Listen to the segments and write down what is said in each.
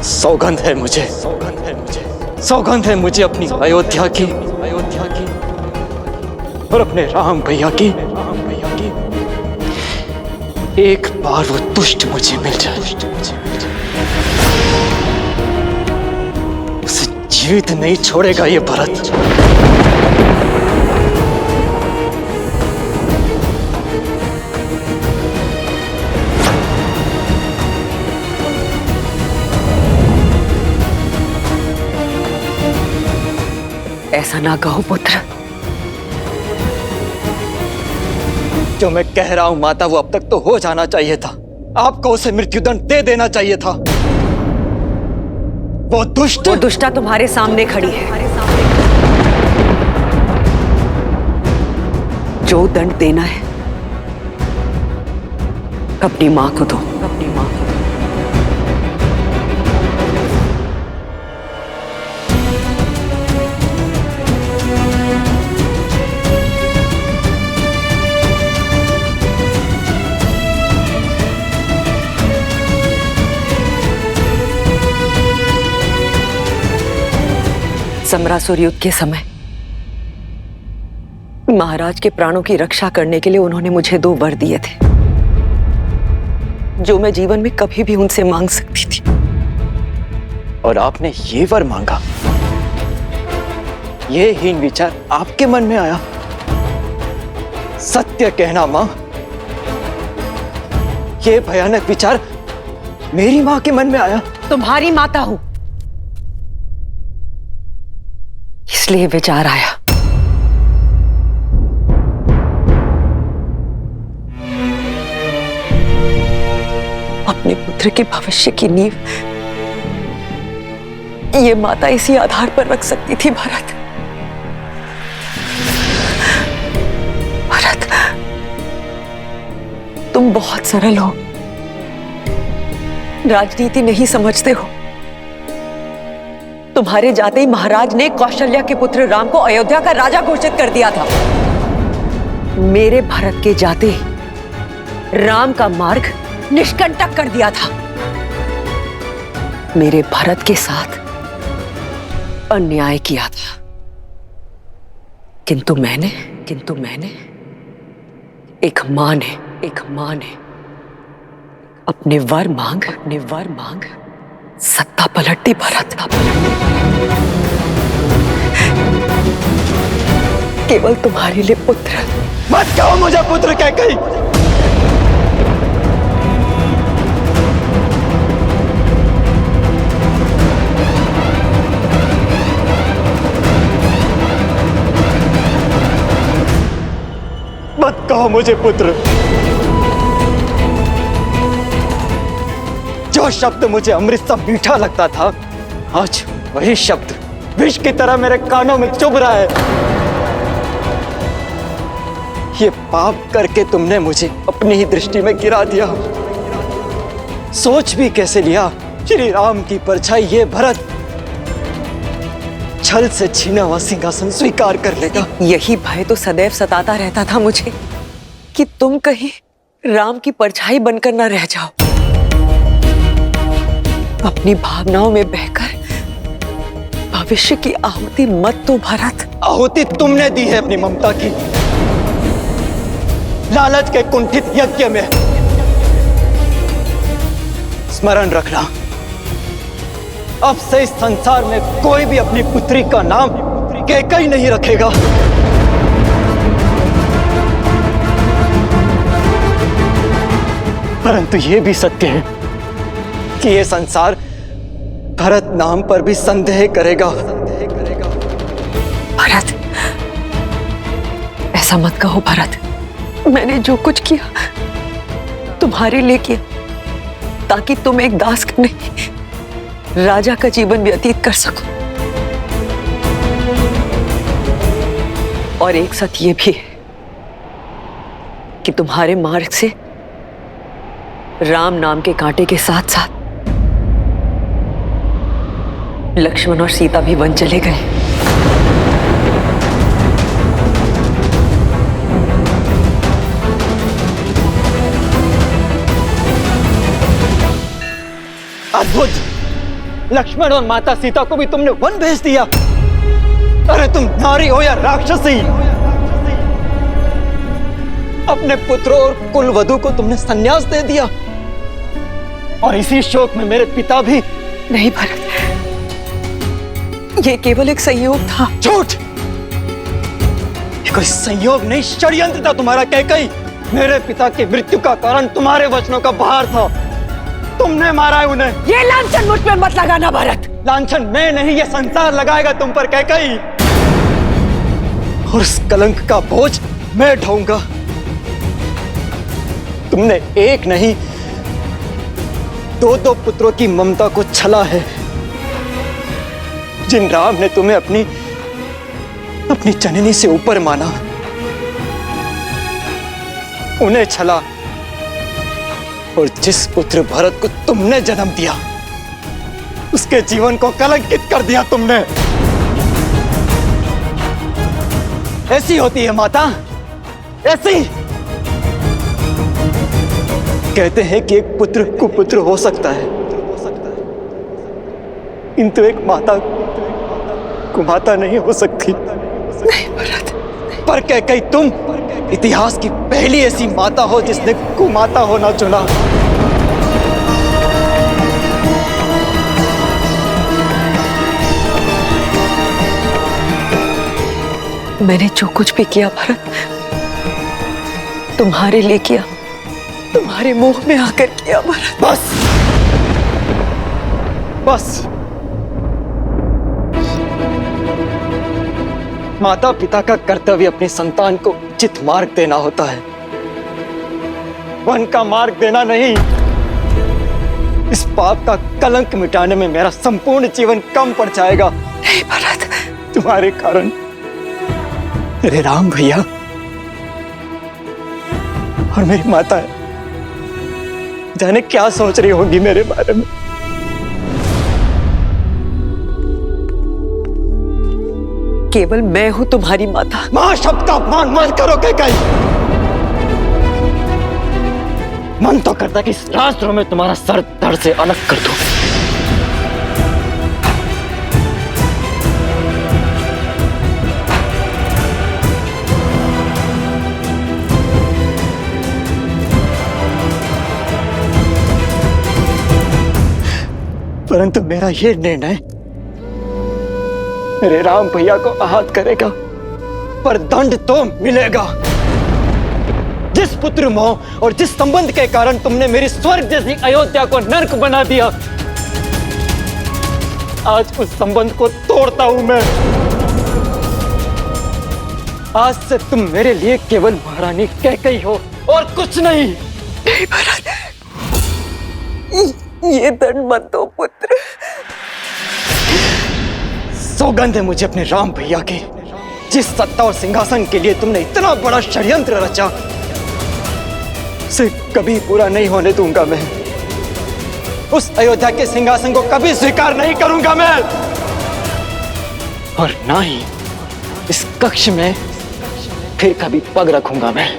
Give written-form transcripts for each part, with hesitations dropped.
सौगंध है मुझे, सौगंध है मुझे, सौगंध है मुझे अपनी अयोध्या की, अयोध्या की और अपने राम भैया की, राम भैया की। एक बार वो दुष्ट मुझे मिल जाए, दुष्ट मुझे मिल जाए, उसे जीवित नहीं छोड़ेगा ये भरत। ऐसा ना कहो पुत्र। जो मैं कह रहा हूं माता, वो अब तक तो हो जाना चाहिए था। आपको उसे मृत्युदंड दे देना चाहिए था। वो दुष्टा तुम्हारे सामने खड़ी है। जो दंड देना है अपनी मां को दो, अपनी मां को। समरासुर युद्ध के समय महाराज के प्राणों की रक्षा करने के लिए उन्होंने मुझे 2 वर दिए थे, जो मैं जीवन में कभी भी उनसे मांग सकती थी। और आपने ये वर मांगा? ये हीन विचार आपके मन में आया? सत्य कहना मां, ये भयानक विचार मेरी मां के मन में आया? तुम्हारी माता हूं, इसलिए विचार आया। अपने पुत्र के भविष्य की नींव ये माता इसी आधार पर रख सकती थी। भरत, भरत, तुम बहुत सरल हो, राजनीति नहीं समझते हो। तुम्हारे जाते ही महाराज ने कौशल्या के पुत्र राम को अयोध्या का राजा घोषित कर दिया था। मेरे भरत के जाते ही राम का मार्ग निष्कंटक कर दिया था। मेरे भरत के साथ अन्याय किया था, किंतु मैंने एक मां ने अपने वर मांग सत्ता पलट दी। भरत, केवल तुम्हारे लिए पुत्र। मत कहो मुझे पुत्र कैकेयी। मत कहो मुझे पुत्र। जो शब्द मुझे अमृत सा मीठा लगता था, आज वही शब्द विष की तरह मेरे कानों में चुभ रहा है। ये पाप करके तुमने मुझे अपनी ही दृष्टि में गिरा दिया। सोच भी कैसे लिया श्री राम की परछाई ये भरत छल से छीना हुआ सिंहासन स्वीकार कर लेगा। यही भय तो सदैव सताता रहता था मुझे कि तुम कहीं राम की परछाई बनकर न रह जाओ। अपनी भावनाओं में बहकर भविष्य की आहुति मत दो भरत। आहुति तुमने दी है अपनी ममता की, लालच के कुंठित यज्ञ में। स्मरण रखना, अब से इस संसार में कोई भी अपनी पुत्री का नाम कैकेयी नहीं रखेगा। परंतु यह भी सत्य है कि यह संसार भरत नाम पर भी संदेह करेगा। भरत, ऐसा मत कहो भरत। मैंने जो कुछ किया तुम्हारे लिए किया, ताकि तुम एक दास का नहीं राजा का जीवन व्यतीत कर सको। और एक सत्य ये भी है कि तुम्हारे मार्ग से राम नाम के कांटे के साथ साथ लक्ष्मण और सीता भी वन चले गए। अद्भुत, लक्ष्मण और माता सीता को भी तुमने वन भेज दिया। अरे तुम नारी हो या राक्षसी, अपने पुत्रों और कुल वधु को तुमने संन्यास दे दिया। और इसी शोक में मेरे पिता भी। नहीं भरत, ये केवल एक संयोग था। झूठ! ये कोई संयोग नहीं, षड्यंत्र था तुम्हारा कैकई। मेरे पिता की मृत्यु का कारण तुम्हारे वचनों का बहार था। तुमने मारा है उन्हें। ये लांछन मुझ पे मत लगाना भरत। लांछन मैं नहीं, ये संसार लगाएगा तुम पर कैकई। और उस कलंक का बोझ मैं ढोऊंगा। तुमने एक नहीं, दो पुत्रों की ममता को छला है। जिन राम ने तुम्हें अपनी जननी से ऊपर माना, उन्हें छला। और जिस पुत्र भरत को तुमने जन्म दिया, उसके जीवन को कलंकित कर दिया तुमने। ऐसी होती है माता, ऐसी। कहते हैं कि एक पुत्र कुपुत्र हो सकता है, किंतु एक माता कुमाता नहीं हो सकती। नहीं भरत। पर कैकई तुम इतिहास की पहली ऐसी माता हो जिसने कुमाता होना चुना। मैंने जो कुछ भी किया भरत, तुम्हारे लिए किया, तुम्हारे मुंह में आकर किया भरत। बस बस। माता पिता का कर्तव्य अपनी संतान को उचित मार्ग देना होता है, वन का मार्ग देना नहीं। इस पाप का कलंक मिटाने में मेरा संपूर्ण जीवन कम पड़ जाएगा। नहीं भरत। तुम्हारे कारण मेरे राम भैया और मेरी माता है, जाने क्या सोच रही होंगी मेरे बारे में। केवल मैं हूं तुम्हारी माता। मां शब्द का अपमान मत करो कैकई। मन तो करता कि इस रास्त्रों में तुम्हारा सर धड़ से अलग कर दूं। परंतु मेरा यह निर्णय मेरे राम भैया को आहत करेगा, पर दंड तो मिलेगा। जिस पुत्र मोह और जिस संबंध के कारण तुमने मेरी स्वर्ग जैसी अयोध्या को नर्क बना दिया, आज उस संबंध को तोड़ता हूं मैं। आज से तुम मेरे लिए केवल महारानी कैकई हो और कुछ नहीं। नहीं भरत, ये दंड मत दो पुत्र। सौगंध है मुझे अपने राम भैया की। जिस सत्ता और सिंहासन के लिए तुमने इतना बड़ा षड्यंत्र रचा, उसे कभी पूरा नहीं होने दूंगा मैं। उस अयोध्या के सिंहासन को कभी स्वीकार नहीं करूंगा मैं। और ना ही इस कक्ष में फिर कभी पग रखूंगा मैं।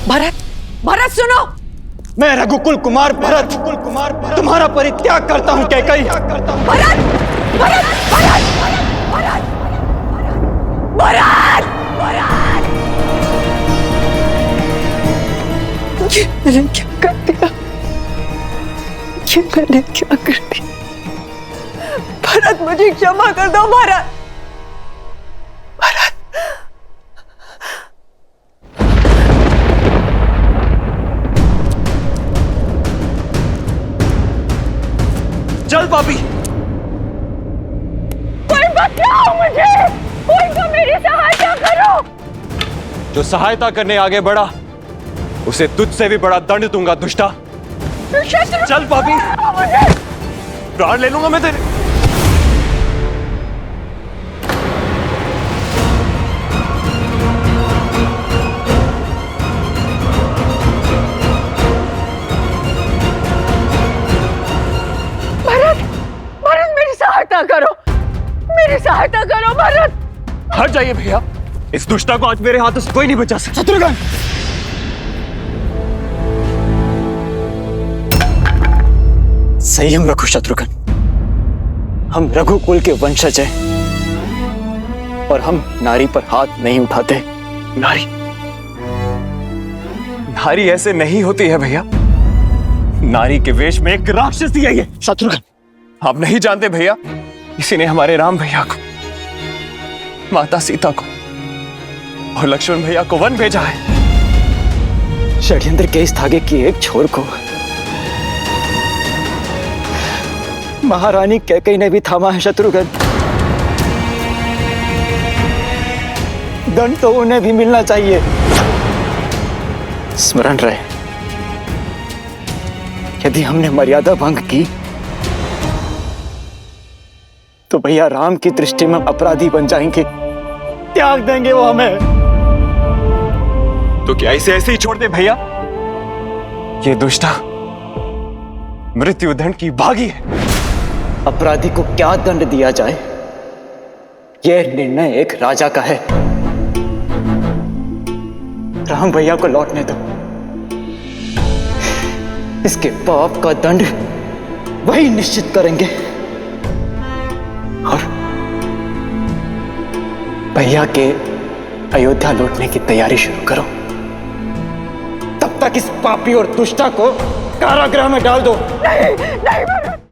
भरत, भरत सुनो। मैं रघुकुल कुमार भरत तुम्हारा परित्याग करता हूं कैकई। भरत, भरत, भरत, भरत, भरत, भरत, भरत। ये मैंने क्या कर दिया? ये मैंने क्या कर दिया? भरत, मुझे क्षमा कर दो भरत। भरत, चल पापी, कोई बचाओ मुझे, कोई तो मेरी सहायता करो। जो सहायता करने आगे बढ़ा, उसे तुझसे भी बड़ा दंड दूंगा दुष्टा। चल पापी, प्राण ले लूंगा मैं तेरे। मेरी सहायता करो भरत। हट जाइए भैया, इस दुष्टा को आज मेरे हाथों से कोई नहीं बचा सकता। शत्रुघ्न, संयम रखो शत्रुघ्न। हम रघुकुल के वंशज हैं और हम नारी पर हाथ नहीं उठाते। नारी नारी ऐसे नहीं होती है भैया। नारी के वेश में एक राक्षसी है ये। शत्रुघ्न, आप नहीं जानते भैया, किसी ने हमारे राम भैया को, माता सीता को और लक्ष्मण भैया को वन भेजा है। षड्यंत्र के इस धागे की एक छोर को महारानी कैकेयी ने भी थामा है शत्रुघ्न। दंड तो उन्हें भी मिलना चाहिए। स्मरण रहे, यदि हमने मर्यादा भंग की तो भैया राम की दृष्टि में अपराधी बन जाएंगे, त्याग देंगे वो हमें। तो क्या इसे ऐसे ही छोड़ दे भैया? ये दुष्टा मृत्युदंड की भागी है। अपराधी को क्या दंड दिया जाए, यह निर्णय एक राजा का है। राम भैया को लौटने दो। इसके पाप का दंड वही निश्चित करेंगे। और भैया के अयोध्या लौटने की तैयारी शुरू करो। तब तक इस पापी और दुष्टा को कारागृह में डाल दो। नहीं नहीं